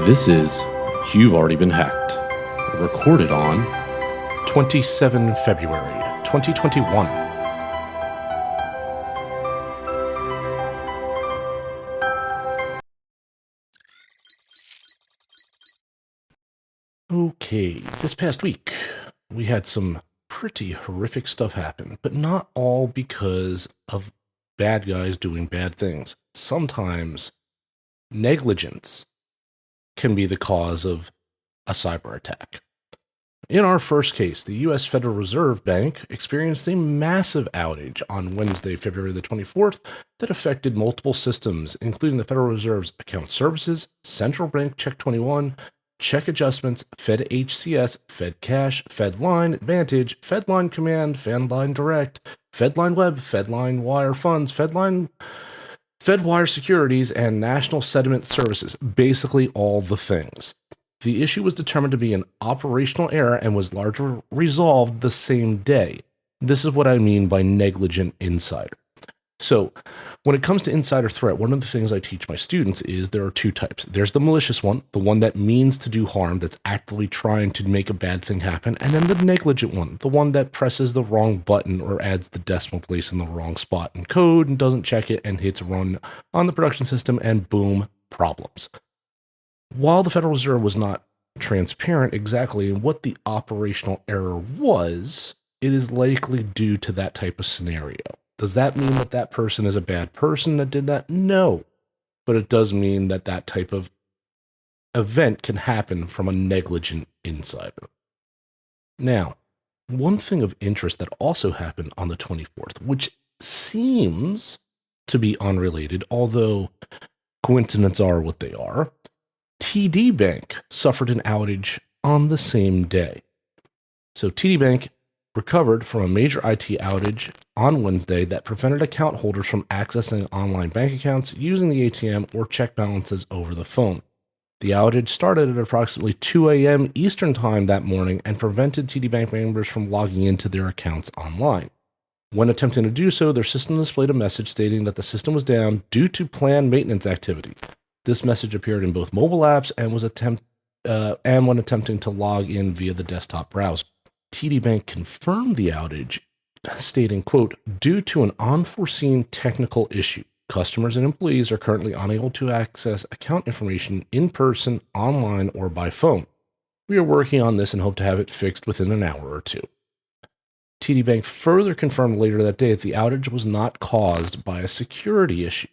This is You've Already Been Hacked, recorded on 27 February 2021. Okay, this past week, we had some pretty horrific stuff happen, but not all because of bad guys doing bad things. Sometimes negligence can be the cause of a cyber attack. In our first case, the U.S. Federal Reserve Bank experienced a massive outage on Wednesday, February the 24th, that affected multiple systems, including the Federal Reserve's account services, central bank check 21, check adjustments, Fed HCS, Fed Cash, Fedline Vantage, Fedline Command, Fedline Direct, Fedline Web, Fedline Wire Funds, Fedwire Securities, and National Settlement Services. Basically all the things. The issue was determined to be an operational error and was largely resolved the same day. This is what I mean by negligent insider. So, when it comes to insider threat, one of the things I teach my students is there are two types. There's the malicious one, the one that means to do harm, that's actively trying to make a bad thing happen, and then the negligent one, the one that presses the wrong button or adds the decimal place in the wrong spot in code and doesn't check it and hits run on the production system, and boom, problems. While the Federal Reserve was not transparent exactly in what the operational error was, it is likely due to that type of scenario. Does that mean that that person is a bad person that did that? No. But it does mean that that type of event can happen from a negligent insider. Now, one thing of interest that also happened on the 24th, which seems to be unrelated, although coincidences are what they are, TD Bank suffered an outage on the same day. So TD Bank recovered from a major IT outage on Wednesday that prevented account holders from accessing online bank accounts, using the ATM, or check balances over the phone. The outage started at approximately 2 a.m. Eastern Time that morning and prevented TD Bank members from logging into their accounts online. When attempting to do so, their system displayed a message stating that the system was down due to planned maintenance activity. This message appeared in both mobile apps and when attempting to log in via the desktop browser. TD Bank confirmed the outage, stating, quote, "Due to an unforeseen technical issue, customers and employees are currently unable to access account information in person, online, or by phone. We are working on this and hope to have it fixed within an hour or two." TD Bank further confirmed later that day that the outage was not caused by a security issue.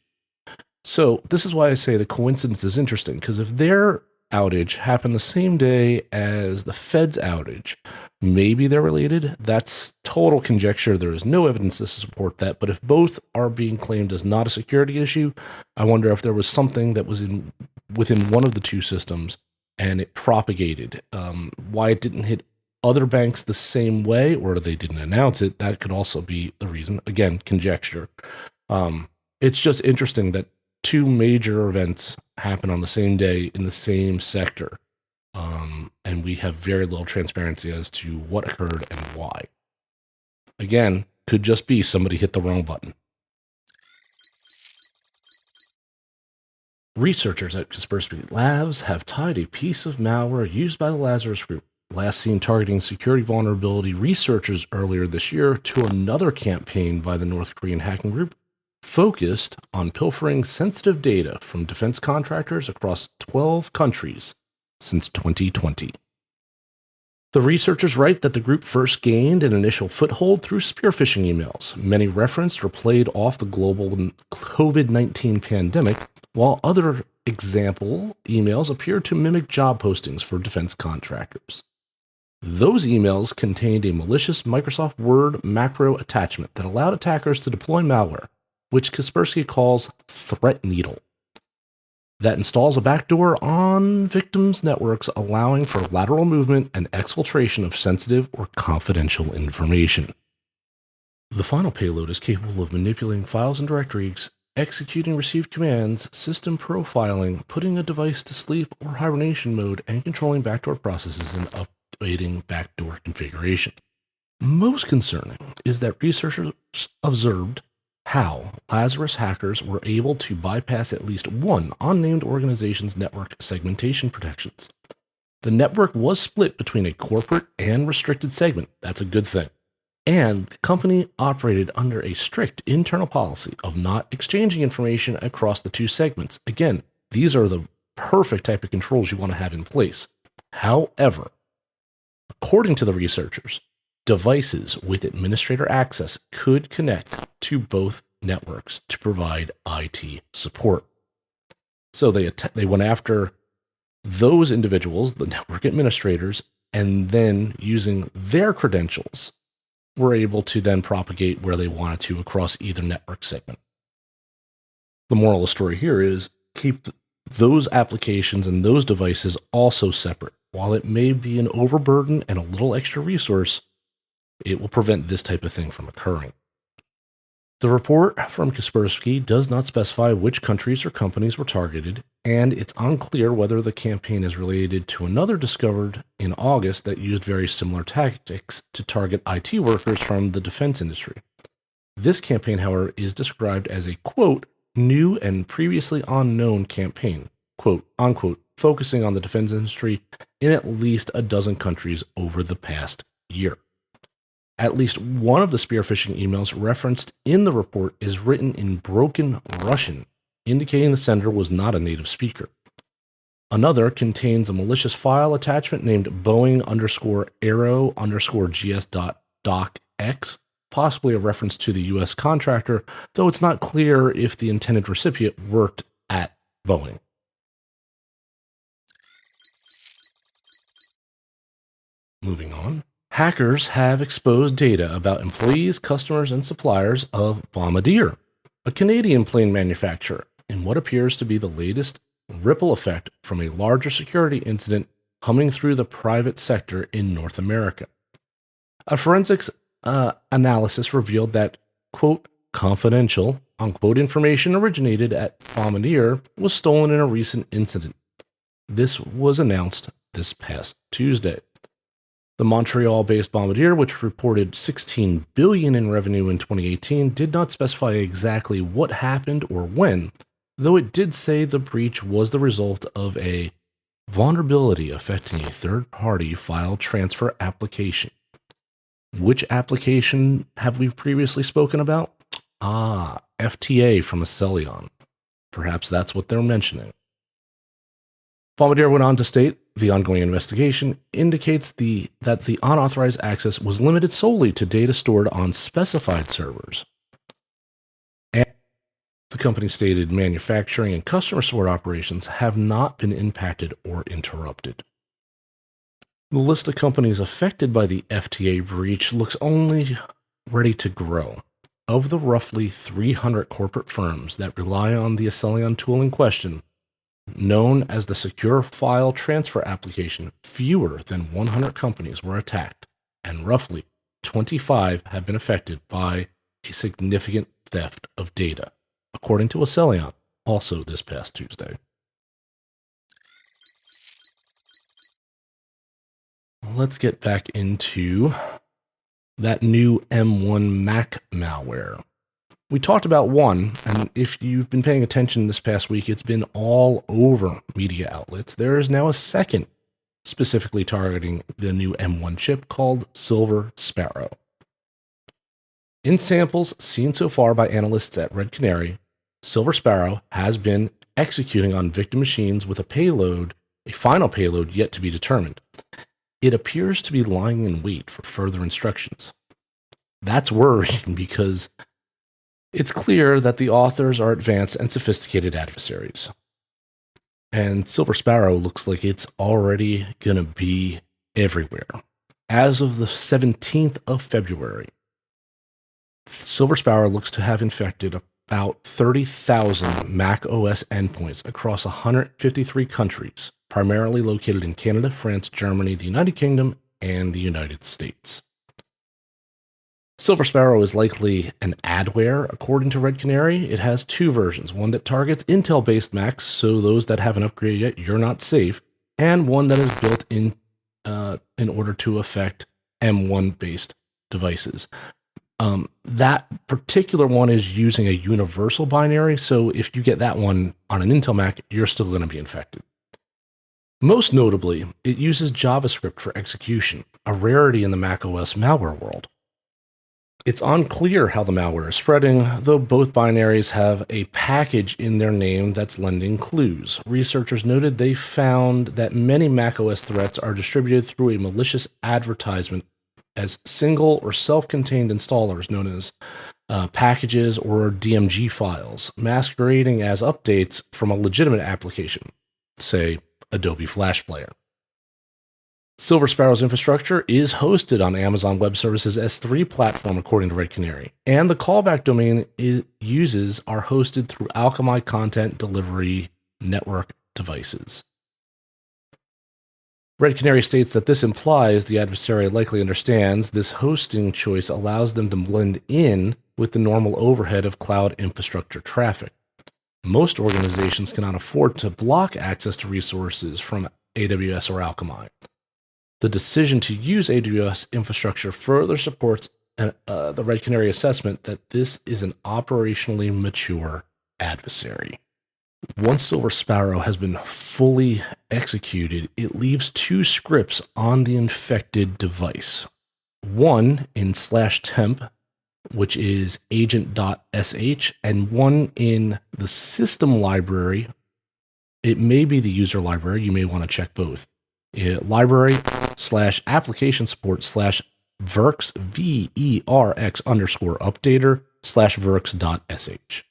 So this is why I say the coincidence is interesting, because if their outage happened the same day as the Fed's outage, maybe they're related. That's total conjecture. There is no evidence to support that. But if both are being claimed as not a security issue, I wonder if there was something that was within one of the two systems and it propagated. Why it didn't hit other banks the same way, or they didn't announce it, that could also be the reason. Again, conjecture. It's just interesting that two major events happen on the same day in the same sector. And we have very little transparency as to what occurred and why. Again, could just be somebody hit the wrong button. Researchers at Kaspersky Labs have tied a piece of malware used by the Lazarus Group, last seen targeting security vulnerability researchers earlier this year, to another campaign by the North Korean hacking group focused on pilfering sensitive data from defense contractors across 12 countries since 2020. The researchers write that the group first gained an initial foothold through spear phishing emails. Many referenced or played off the global COVID-19 pandemic, while other example emails appeared to mimic job postings for defense contractors. Those emails contained a malicious Microsoft Word macro attachment that allowed attackers to deploy malware, which Kaspersky calls Threat Needle, that installs a backdoor on victims' networks, allowing for lateral movement and exfiltration of sensitive or confidential information. The final payload is capable of manipulating files and directories, executing received commands, system profiling, putting a device to sleep or hibernation mode, and controlling backdoor processes and updating backdoor configuration. Most concerning is that researchers observed how, Lazarus hackers were able to bypass at least one unnamed organization's network segmentation protections. The network was split between a corporate and restricted segment. That's a good thing. And the company operated under a strict internal policy of not exchanging information across the two segments. Again, these are the perfect type of controls you want to have in place. However, according to the researchers, devices with administrator access could connect to both networks to provide IT support. So they went after those individuals, the network administrators, and then using their credentials, were able to then propagate where they wanted to across either network segment. The moral of the story here is keep those applications and those devices also separate. While it may be an overburden and a little extra resource, it will prevent this type of thing from occurring. The report from Kaspersky does not specify which countries or companies were targeted, and it's unclear whether the campaign is related to another discovered in August that used very similar tactics to target IT workers from the defense industry. This campaign, however, is described as a, quote, new and previously unknown campaign, quote, unquote, focusing on the defense industry in at least a dozen countries over the past year. At least one of the spear phishing emails referenced in the report is written in broken Russian, indicating the sender was not a native speaker. Another contains a malicious file attachment named Boeing_Aero_GS.docx, possibly a reference to the U.S. contractor, though it's not clear if the intended recipient worked at Boeing. Moving on. Hackers have exposed data about employees, customers, and suppliers of Bombardier, a Canadian plane manufacturer, in what appears to be the latest ripple effect from a larger security incident humming through the private sector in North America. A forensics analysis revealed that, quote, confidential, unquote, information originated at Bombardier was stolen in a recent incident. This was announced this past Tuesday. The Montreal-based Bombardier, which reported $16 billion in revenue in 2018, did not specify exactly what happened or when, though it did say the breach was the result of a vulnerability affecting a third-party file transfer application. Which application have we previously spoken about? FTA from Acelion. Perhaps that's what they're mentioning. Bombardier went on to state, the ongoing investigation indicates that the unauthorized access was limited solely to data stored on specified servers. And the company stated manufacturing and customer support operations have not been impacted or interrupted. The list of companies affected by the FTA breach looks only ready to grow. Of the roughly 300 corporate firms that rely on the Acelion tool in question, known as the Secure File Transfer Application, fewer than 100 companies were attacked, and roughly 25 have been affected by a significant theft of data, according to Acelion, also this past Tuesday. Let's get back into that new M1 Mac malware. We talked about one, and if you've been paying attention this past week, it's been all over media outlets. There is now a second specifically targeting the new M1 chip called Silver Sparrow. In samples seen so far by analysts at Red Canary, Silver Sparrow has been executing on victim machines with a final payload yet to be determined. It appears to be lying in wait for further instructions. That's worrying because it's clear that the authors are advanced and sophisticated adversaries. And Silver Sparrow looks like it's already going to be everywhere. As of the 17th of February, Silver Sparrow looks to have infected about 30,000 Mac OS endpoints across 153 countries, primarily located in Canada, France, Germany, the United Kingdom, and the United States. Silver Sparrow is likely an adware, according to Red Canary. It has two versions, one that targets Intel-based Macs, so those that haven't upgraded yet, you're not safe, and one that is built in order to affect M1-based devices. That particular one is using a universal binary, so if you get that one on an Intel Mac, you're still going to be infected. Most notably, it uses JavaScript for execution, a rarity in the macOS malware world. It's unclear how the malware is spreading, though both binaries have a package in their name that's lending clues. Researchers noted they found that many macOS threats are distributed through a malicious advertisement as single or self-contained installers known as packages or DMG files, masquerading as updates from a legitimate application, say Adobe Flash Player. Silver Sparrow's infrastructure is hosted on Amazon Web Services S3 platform, according to Red Canary, and the callback domain it uses are hosted through Akamai Content Delivery Network devices. Red Canary states that this implies the adversary likely understands this hosting choice allows them to blend in with the normal overhead of cloud infrastructure traffic. Most organizations cannot afford to block access to resources from AWS or Akamai. The decision to use AWS infrastructure further supports the Red Canary assessment that this is an operationally mature adversary. Once Silver Sparrow has been fully executed, it leaves two scripts on the infected device. One in /temp, which is agent.sh, and one in the system library. It may be the user library. You may want to check both. Library/application support /verx, VERX_updater /verx.sh.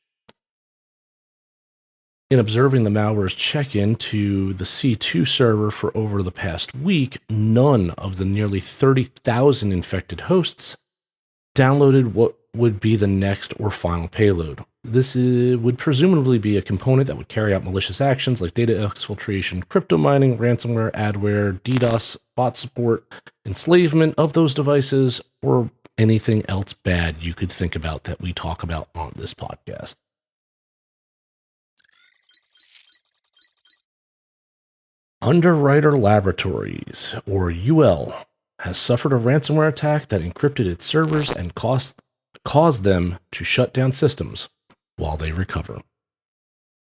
In observing the malware's check-in to the C2 server for over the past week, none of the nearly 30,000 infected hosts downloaded what would be the next or final payload. This would presumably be a component that would carry out malicious actions like data exfiltration, crypto mining, ransomware, adware, DDoS, bot support, enslavement of those devices, or anything else bad you could think about that we talk about on this podcast. Underwriter Laboratories, or UL, has suffered a ransomware attack that encrypted its servers and caused them to shut down systems while they recover.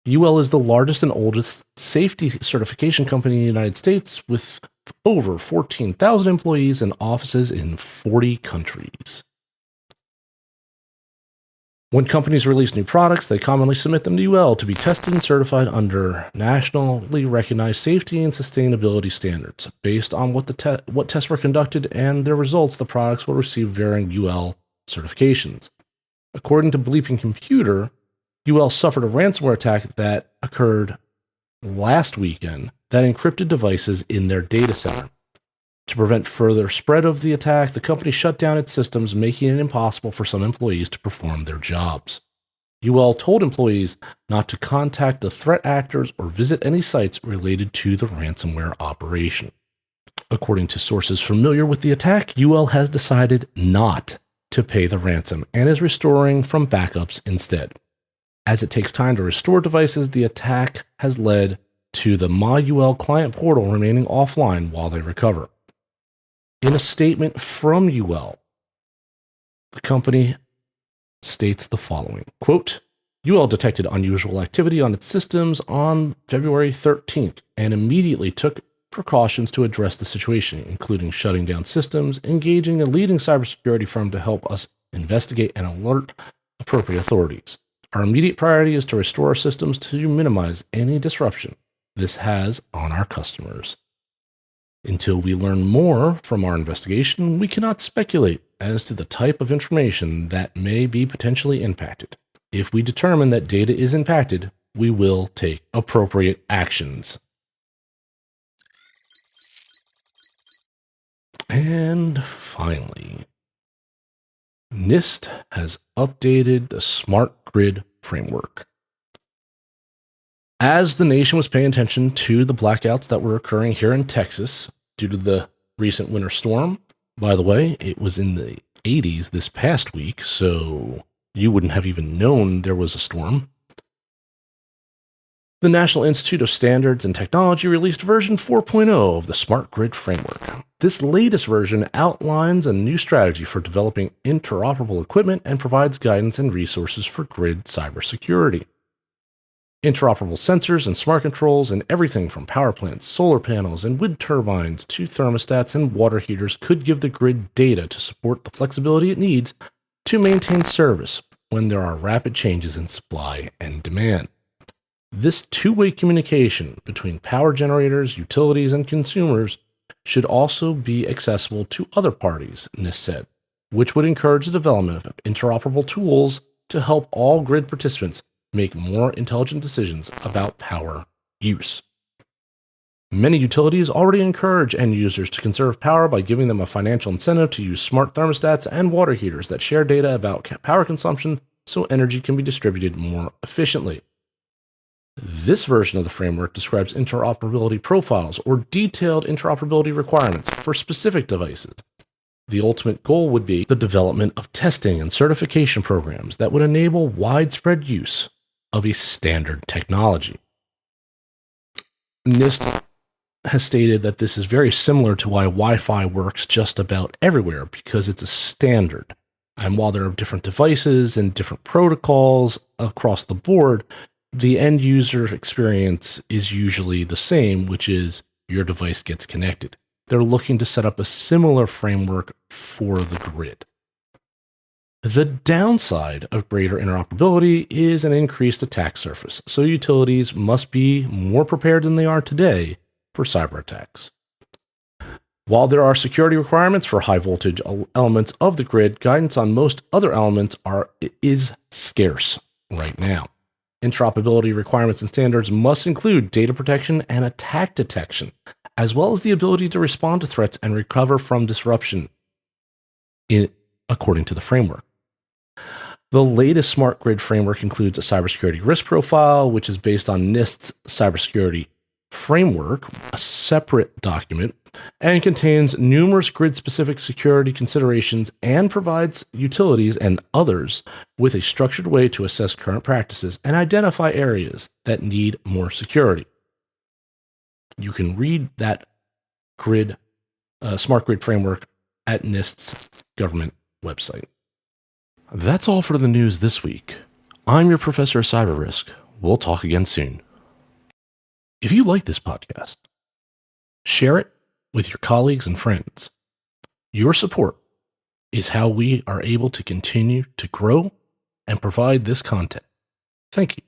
UL is the largest and oldest safety certification company in the United States with over 14,000 employees and offices in 40 countries. When companies release new products, they commonly submit them to UL to be tested and certified under nationally recognized safety and sustainability standards. Based on what tests were conducted and their results, the products will receive varying UL certifications. According to Bleeping Computer, UL suffered a ransomware attack that occurred last weekend that encrypted devices in their data center. To prevent further spread of the attack, the company shut down its systems, making it impossible for some employees to perform their jobs. UL told employees not to contact the threat actors or visit any sites related to the ransomware operation. According to sources familiar with the attack, UL has decided not to pay the ransom and is restoring from backups instead. As it takes time to restore devices, the attack has led to the MyUL client portal remaining offline while they recover. In a statement from UL, the company states the following, quote, UL detected unusual activity on its systems on February 13th and immediately took precautions to address the situation, including shutting down systems, engaging a leading cybersecurity firm to help us investigate and alert appropriate authorities. Our immediate priority is to restore our systems to minimize any disruption this has on our customers. Until we learn more from our investigation, we cannot speculate as to the type of information that may be potentially impacted. If we determine that data is impacted, we will take appropriate actions. And finally, NIST has updated the smart grid framework. As the nation was paying attention to the blackouts that were occurring here in Texas due to the recent winter storm, by the way, it was in the 80s this past week, so you wouldn't have even known there was a storm. The National Institute of Standards and Technology released version 4.0 of the Smart Grid Framework. This latest version outlines a new strategy for developing interoperable equipment and provides guidance and resources for grid cybersecurity. Interoperable sensors and smart controls in everything from power plants, solar panels, and wind turbines to thermostats and water heaters could give the grid data to support the flexibility it needs to maintain service when there are rapid changes in supply and demand. This two-way communication between power generators, utilities, and consumers should also be accessible to other parties, NIST said, which would encourage the development of interoperable tools to help all grid participants make more intelligent decisions about power use. Many utilities already encourage end users to conserve power by giving them a financial incentive to use smart thermostats and water heaters that share data about power consumption so energy can be distributed more efficiently. This version of the framework describes interoperability profiles or detailed interoperability requirements for specific devices. The ultimate goal would be the development of testing and certification programs that would enable widespread use of a standard technology. NIST has stated that this is very similar to why Wi-Fi works just about everywhere, because it's a standard. And while there are different devices and different protocols across the board, the end user experience is usually the same, which is your device gets connected. They're looking to set up a similar framework for the grid. The downside of greater interoperability is an increased attack surface, so utilities must be more prepared than they are today for cyber attacks. While there are security requirements for high voltage elements of the grid, guidance on most other elements is scarce right now. Interoperability requirements and standards must include data protection and attack detection, as well as the ability to respond to threats and recover from disruption, according to the framework. The latest Smart Grid framework includes a cybersecurity risk profile, which is based on NIST's cybersecurity framework, a separate document, and contains numerous grid-specific security considerations and provides utilities and others with a structured way to assess current practices and identify areas that need more security. You can read that Smart Grid framework at NIST's government website. That's all for the news this week. I'm your professor of cyber risk. We'll talk again soon. If you like this podcast, share it with your colleagues and friends. Your support is how we are able to continue to grow and provide this content. Thank you.